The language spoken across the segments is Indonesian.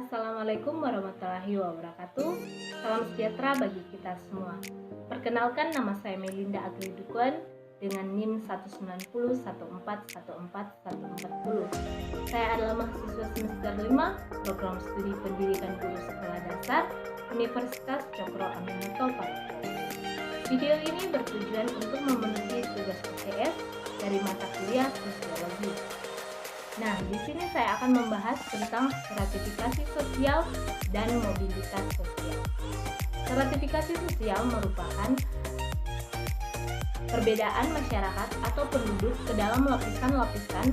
Assalamualaikum warahmatullahi wabarakatuh. Salam sejahtera bagi kita semua. Perkenalkan, nama saya Melinda Agri Dukun dengan NIM 190141440. Saya adalah mahasiswa semester 5 Program Studi Pendidikan Guru Sekolah Dasar Universitas Cokro Aminoto Pati. Video ini bertujuan untuk memenuhi tugas UTS dari mata kuliah Sosiologi. Nah, di sini saya akan membahas tentang stratifikasi sosial dan mobilitas sosial. Stratifikasi sosial merupakan perbedaan masyarakat atau penduduk ke dalam lapisan-lapisan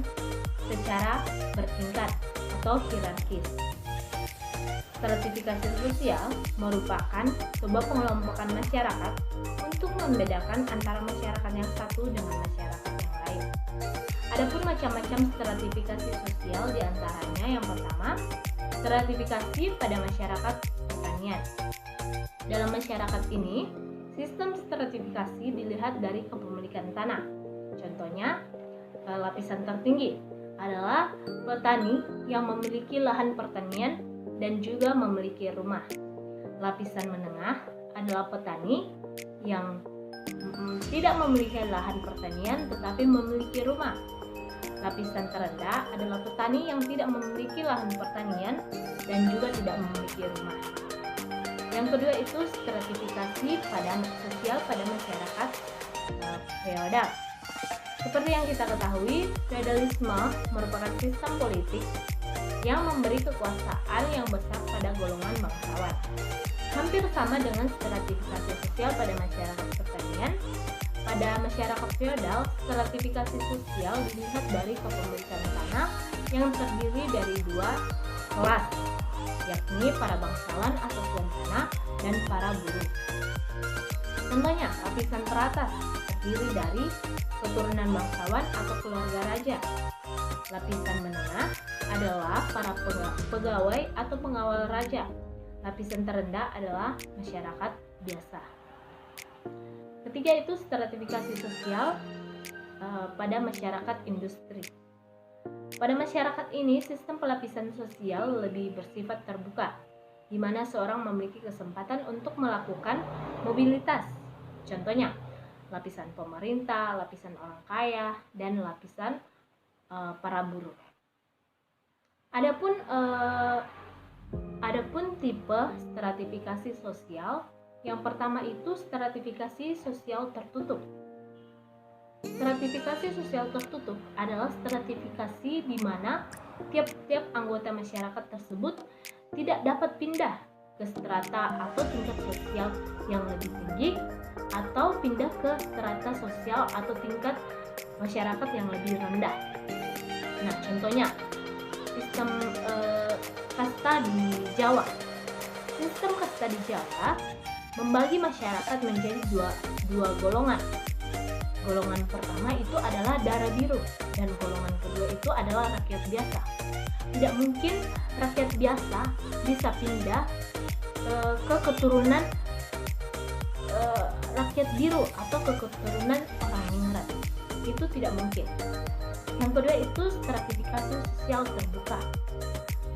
secara bertingkat atau hierarkis. Stratifikasi sosial merupakan sebuah pengelompokan masyarakat untuk membedakan antara masyarakat yang satu dengan masyarakat yang lain. Adapun macam-macam stratifikasi sosial, diantaranya yang pertama, stratifikasi pada masyarakat pertanian. Dalam masyarakat ini, sistem stratifikasi dilihat dari kepemilikan tanah. Contohnya, lapisan tertinggi adalah petani yang memiliki lahan pertanian dan juga memiliki rumah. Lapisan menengah adalah petani yang tidak memiliki lahan pertanian tetapi memiliki rumah. Lapisan terendah adalah petani yang tidak memiliki lahan pertanian dan juga tidak memiliki rumah. Yang kedua itu stratifikasi sosial pada masyarakat feodal. Seperti yang kita ketahui, feodalisme merupakan sistem politik yang memberi kekuasaan yang besar pada golongan bangsawan. Hampir sama dengan stratifikasi sosial pada masyarakat pertanian. Pada masyarakat feodal, stratifikasi sosial dilihat dari kepemilikan tanah yang terdiri dari dua kelas, yakni para bangsawan atau tuan tanah dan para buruh. Contohnya, lapisan teratas terdiri dari keturunan bangsawan atau keluarga raja. Lapisan menengah adalah para pegawai atau pengawal raja. Lapisan terendah adalah masyarakat biasa. Ketiga itu stratifikasi sosial pada masyarakat industri. Pada masyarakat ini, sistem pelapisan sosial lebih bersifat terbuka, di mana seorang memiliki kesempatan untuk melakukan mobilitas. Contohnya, lapisan pemerintah, lapisan orang kaya, dan lapisan para buruh. Adapun tipe stratifikasi sosial, yang pertama itu stratifikasi sosial tertutup. Stratifikasi sosial tertutup adalah stratifikasi di mana tiap-tiap anggota masyarakat tersebut tidak dapat pindah ke strata atau tingkat sosial yang lebih tinggi atau pindah ke strata sosial atau tingkat masyarakat yang lebih rendah. Nah, contohnya sistem kasta di Jawa. Sistem kasta di Jawa membagi masyarakat menjadi dua golongan. Golongan pertama itu adalah darah biru dan golongan kedua itu adalah rakyat biasa. Tidak mungkin rakyat biasa bisa pindah ke keturunan rakyat biru atau ke keturunan orang ningrat. Itu tidak mungkin. Yang kedua itu stratifikasi sosial terbuka.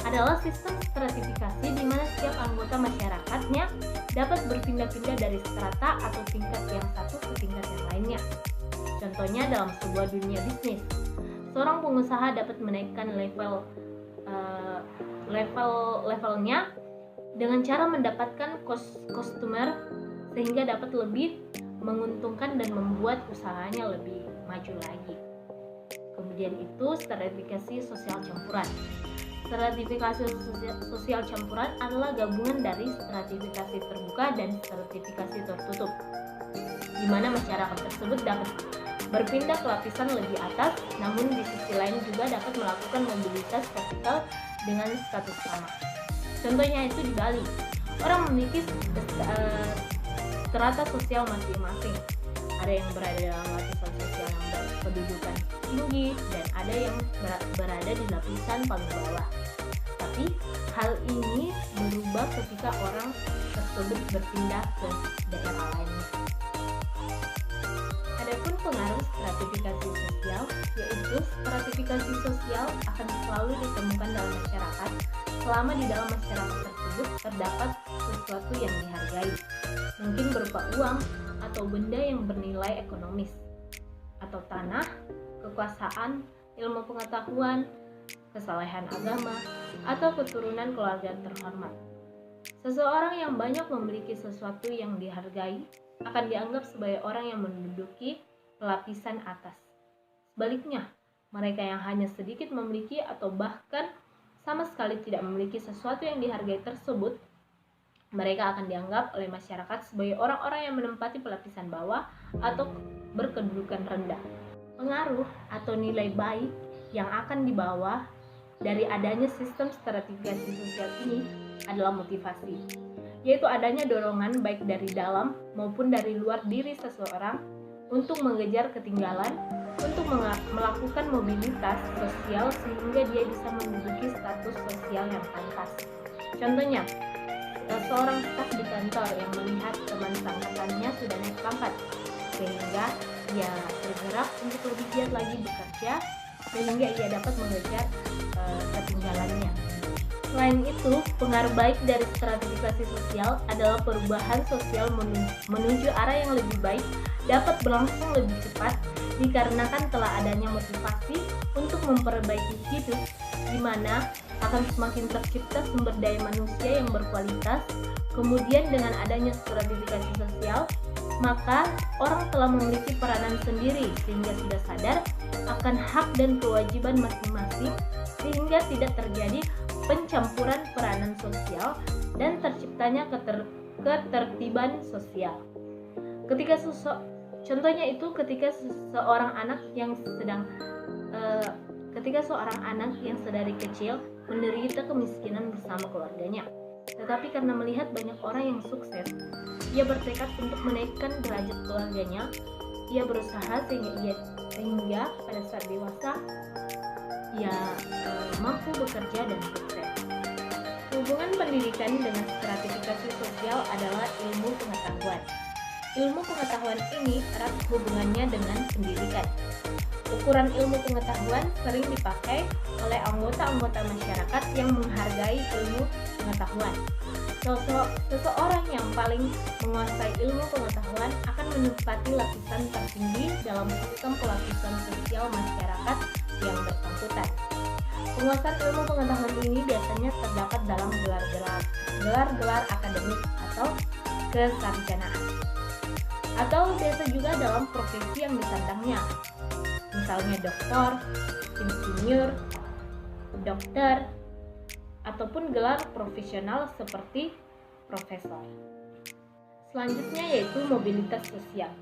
Adalah sistem stratifikasi di mana setiap anggota masyarakatnya dapat berpindah-pindah dari strata atau tingkat yang satu ke tingkat yang lainnya. Contohnya dalam sebuah dunia bisnis, seorang pengusaha dapat menaikkan levelnya dengan cara mendapatkan customer sehingga dapat lebih menguntungkan dan membuat usahanya lebih maju lagi. Kemudian itu stratifikasi sosial campuran. Stratifikasi sosial campuran adalah gabungan dari stratifikasi terbuka dan stratifikasi tertutup, di mana masyarakat tersebut dapat berpindah ke lapisan lebih atas, namun di sisi lain juga dapat melakukan mobilitas vertikal dengan status sama. Contohnya itu di Bali, orang memiliki strata sosial masing-masing. Ada yang berada dalam lapisan sosial yang berkedudukan tinggi dan ada yang berada di lapisan paling bawah. Tapi hal ini berubah ketika orang tersebut berpindah ke daerah lainnya. Adapun pengaruh stratifikasi sosial, yaitu stratifikasi sosial akan selalu ditemukan dalam masyarakat selama di dalam masyarakat tersebut terdapat sesuatu yang dihargai, mungkin berupa uang atau benda yang bernilai ekonomis, atau tanah, kekuasaan, ilmu pengetahuan, kesalehan agama, atau keturunan keluarga terhormat. Seseorang yang banyak memiliki sesuatu yang dihargai akan dianggap sebagai orang yang menduduki lapisan atas. Sebaliknya, mereka yang hanya sedikit memiliki atau bahkan sama sekali tidak memiliki sesuatu yang dihargai tersebut, mereka akan dianggap oleh masyarakat sebagai orang-orang yang menempati pelapisan bawah atau berkedudukan rendah. Pengaruh atau nilai baik yang akan dibawa dari adanya sistem stratifikasi sosial ini adalah motivasi, yaitu adanya dorongan baik dari dalam maupun dari luar diri seseorang untuk mengejar ketinggalan, untuk melakukan mobilitas sosial sehingga dia bisa menduduki status sosial yang pantas. Contohnya, seorang staf di kantor yang melihat teman seangkatannya sudah naik pangkat, sehingga ia bergerak untuk lebih giat lagi bekerja, sehingga ia dapat mengejar ketinggalannya. Selain itu, pengaruh baik dari stratifikasi sosial adalah perubahan sosial menuju arah yang lebih baik dapat berlangsung lebih cepat dikarenakan telah adanya motivasi untuk memperbaiki hidup, di mana akan semakin tercipta sumber daya manusia yang berkualitas. Kemudian dengan adanya stratifikasi sosial, maka orang telah memiliki peranan sendiri sehingga sudah sadar akan hak dan kewajiban masing-masing, sehingga tidak terjadi pencampuran peranan sosial dan terciptanya ketertiban sosial. Contohnya itu ketika seorang anak yang sedari kecil menderita kemiskinan bersama keluarganya, tetapi karena melihat banyak orang yang sukses, ia bertekad untuk menaikkan derajat keluarganya. Ia berusaha sehingga pada saat dewasa ia mampu bekerja dan sukses. Hubungan pendidikan dengan stratifikasi sosial adalah ilmu pengetahuan. Ilmu pengetahuan ini erat hubungannya dengan pendidikan. Ukuran ilmu pengetahuan sering dipakai oleh anggota-anggota masyarakat yang menghargai ilmu pengetahuan. Seseorang yang paling menguasai ilmu pengetahuan akan menempati lapisan tertinggi dalam sistem pelapisan sosial masyarakat yang bersangkutan. Penguasaan ilmu pengetahuan ini biasanya terdapat dalam gelar-gelar akademik atau kesarjanaan, atau biasa juga dalam profesi yang disandangnya, misalnya doktor, insinyur, dokter, ataupun gelar profesional seperti profesor. Selanjutnya yaitu mobilitas sosial.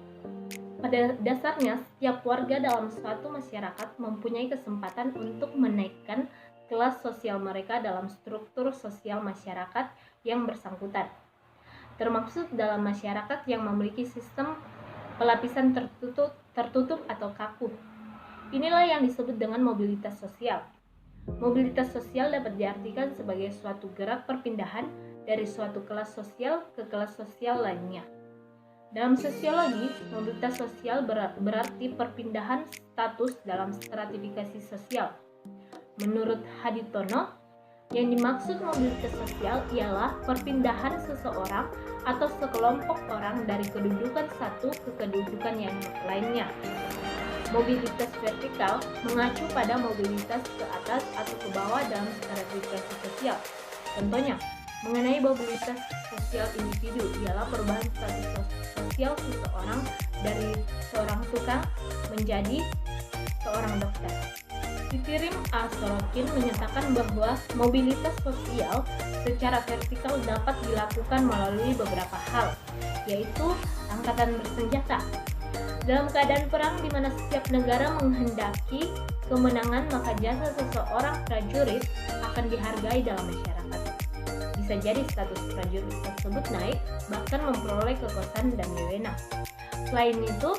Pada dasarnya, setiap warga dalam suatu masyarakat mempunyai kesempatan untuk menaikkan kelas sosial mereka dalam struktur sosial masyarakat yang bersangkutan, termaksud dalam masyarakat yang memiliki sistem pelapisan tertutup atau kaku. Inilah yang disebut dengan mobilitas sosial. Mobilitas sosial dapat diartikan sebagai suatu gerak perpindahan dari suatu kelas sosial ke kelas sosial lainnya. Dalam sosiologi, mobilitas sosial berarti perpindahan status dalam stratifikasi sosial. Menurut Haditono, yang dimaksud mobilitas sosial ialah perpindahan seseorang atau sekelompok orang dari kedudukan satu ke kedudukan yang lainnya. Mobilitas vertikal mengacu pada mobilitas ke atas atau ke bawah dalam stratifikasi sosial. Contohnya, mengenai mobilitas sosial individu ialah perubahan status sosial seseorang dari seorang tukang menjadi seorang dokter. Fitirim A. Sorokin menyatakan bahwa mobilitas sosial secara vertikal dapat dilakukan melalui beberapa hal, yaitu angkatan bersenjata. Dalam keadaan perang di mana setiap negara menghendaki kemenangan, maka jasa seseorang prajurit akan dihargai dalam masyarakat. Bisa jadi status prajurit tersebut naik, bahkan memperoleh kekuasaan dan wewenang. Selain itu,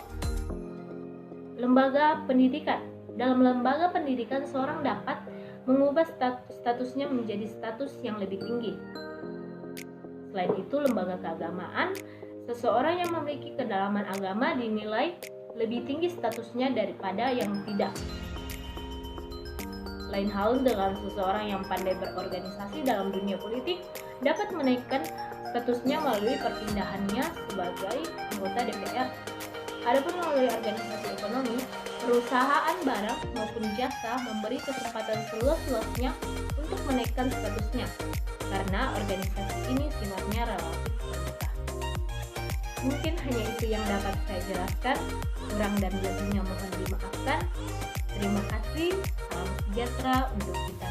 lembaga pendidikan. Dalam lembaga pendidikan, seorang dapat mengubah statusnya menjadi status yang lebih tinggi. Selain itu, lembaga keagamaan, seseorang yang memiliki kedalaman agama dinilai lebih tinggi statusnya daripada yang tidak. Lain hal dengan seseorang yang pandai berorganisasi dalam dunia politik dapat menaikkan statusnya melalui perpindahannya sebagai anggota DPR. Adapun melalui organisasi ekonomi, perusahaan barang maupun jasa memberi kesempatan seluas-luasnya untuk menaikkan statusnya, karena organisasi ini sifatnya relatif terbuka. Mungkin hanya itu yang dapat saya jelaskan, kurang dan lebihnya mohon dimaafkan. Terima kasih, salam sejahtera untuk kita